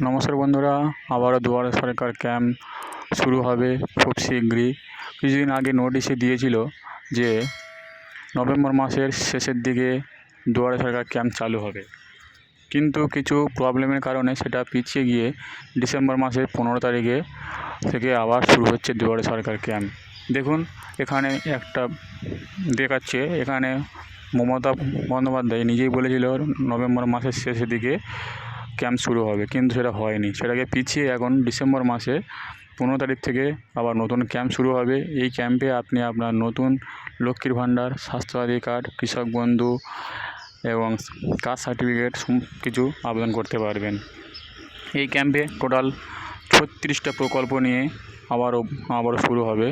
নমস্কার বন্ধুরা, আবারও দুয়ারে সরকার ক্যাম্প শুরু হবে খুব শীঘ্রই। কিছুদিন আগে নোটিশে দিয়েছিল যে নভেম্বর মাসের শেষের দিকে দুয়ারে সরকার ক্যাম্প চালু হবে, কিন্তু কিছু প্রবলেমের কারণে সেটা পিছিয়ে গিয়ে ডিসেম্বর মাসের 15 তারিখে থেকে আবার শুরু হচ্ছে দুয়ারে সরকার ক্যাম্প। দেখুন এখানে একটা দেখাচ্ছে, এখানে মমতা বন্দ্যোপাধ্যায় নিজেই বলেছিল নভেম্বর মাসের শেষের দিকে ক্যাম্প শুরু হবে, কিন্তু সেটা হয়নি। সেটাকে পিছিয়ে এখন ডিসেম্বর মাসে 15 তারিখ থেকে আবার নতুন ক্যাম্প শুরু হবে। এই ক্যাম্পে আপনি আপনার নতুন লক্ষ্মীর ভাণ্ডার, স্বাস্থ্যসাথী কার্ড, কৃষক বন্ধু এবং কাস্ট সার্টিফিকেট কিছু আবেদন করতে পারবেন। এই ক্যাম্পে টোটাল 36টা প্রকল্প নিয়ে আবারও শুরু হবে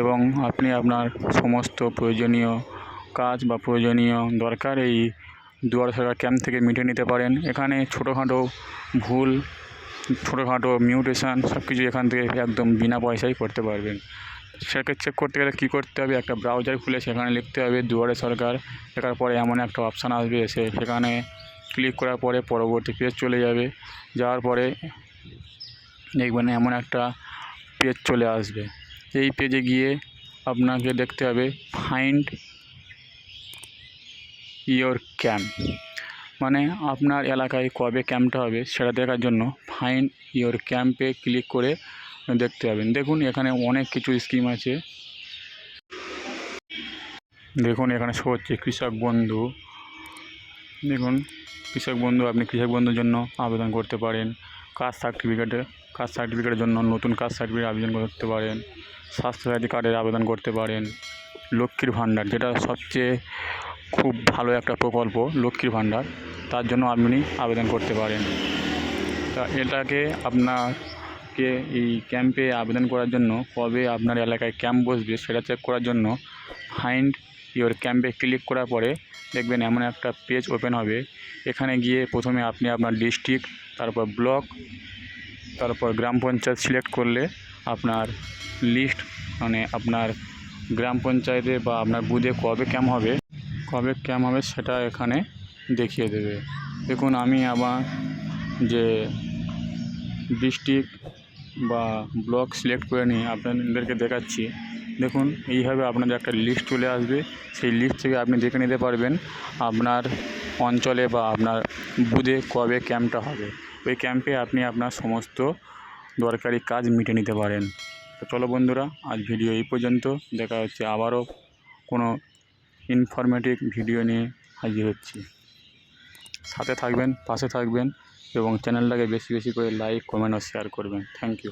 এবং আপনি আপনার সমস্ত প্রয়োজনীয় কাজ বা প্রয়োজনীয় দরকার এই দুয়ারে সরকার ক্যাম্প থেকে মিটিয়ে নিতে পারেন। এখানে ছোটোখাটো ভুল, ছোটোখাটো মিউটেশন সব কিছু এখান থেকে একদম বিনা পয়সায় করতে পারবেন। সেটাকে চেক করতে গেলে কী করতে হবে, একটা ব্রাউজার খুলে সেখানে লিখতে হবে দুয়ারে সরকার। লেখার পরে এমন একটা অপশান আসবে, সেখানে ক্লিক করার পরে পরবর্তী পেজ চলে যাবে। যাওয়ার পরে দেখবেন এমন একটা পেজ চলে আসবে। এই পেজে গিয়ে আপনাকে দেখতে হবে ফাইন্ড ইয়োর ক্যাম্প, মানে আপনার এলাকায় কবে ক্যাম্পটা হবে সেটা দেখার জন্য ফাইন্ড ইয়োর ক্যাম্পে ক্লিক করে দেখতে হবেন। দেখুন এখানে অনেক কিছু স্কিম আছে। দেখুন এখানে শো হচ্ছে কৃষক বন্ধু। দেখুন কৃষক বন্ধু, আপনি কৃষক বন্ধুর জন্য আবেদন করতে পারেন। কাস্ট সার্টিফিকেটের জন্য নতুন কাস্ট সার্টিফিকেট আবেদন করতে পারেন। স্বাস্থ্যসাথী কার্ডের আবেদন করতে পারেন। লক্ষ্মীর ভাণ্ডার, যেটা সবচেয়ে খুব ভালো একটা প্রকল্প, লক্ষ্মীর ভাণ্ডার, তার জন্য আপনি আবেদন করতে পারেন। তা এটাকে আপনাকে এই ক্যাম্পে আবেদন করার জন্য কবে আপনার এলাকায় ক্যাম্প বসবে সেটা চেক করার জন্য ফাইন্ড ইয়োর ক্যাম্পে ক্লিক করার পরে দেখবেন এমন একটা পেজ ওপেন হবে। এখানে গিয়ে প্রথমে আপনি আপনার ডিস্ট্রিক্ট, তারপর ব্লক, তারপর গ্রাম পঞ্চায়েত সিলেক্ট করলে আপনার লিস্ট, মানে আপনার গ্রাম পঞ্চায়েতে বা আপনার বুথে কবে ক্যাম্প হবে সেটা এখানে দেখিয়ে দেবে। দেখুন আমি আমার যে ডিস্ট্রিক্ট বা ব্লক সিলেক্ট করে নিয়ে আপনাদেরকে দেখাচ্ছি। দেখুন এইভাবে আপনাদের একটা লিস্ট চলে আসবে। সেই লিস্ট থেকে আপনি দেখে নিতে পারবেন আপনার অঞ্চলে বা আপনার বুথে কবে ক্যাম্পটা হবে। ওই ক্যাম্পে আপনি আপনার সমস্ত দরকারি কাজ মিটিয়ে নিতে পারেন। তো চলো বন্ধুরা, আজ ভিডিও এই পর্যন্ত। দেখা হচ্ছে আবারও কোনো ইনফরমেটিভ ভিডিও নিয়ে হাজির হচ্ছি। সাথে থাকবেন, পাশে থাকবেন এবং চ্যানেলটাকে বেশি বেশি করে লাইক, কমেন্ট ও শেয়ার করবেন। Thank you.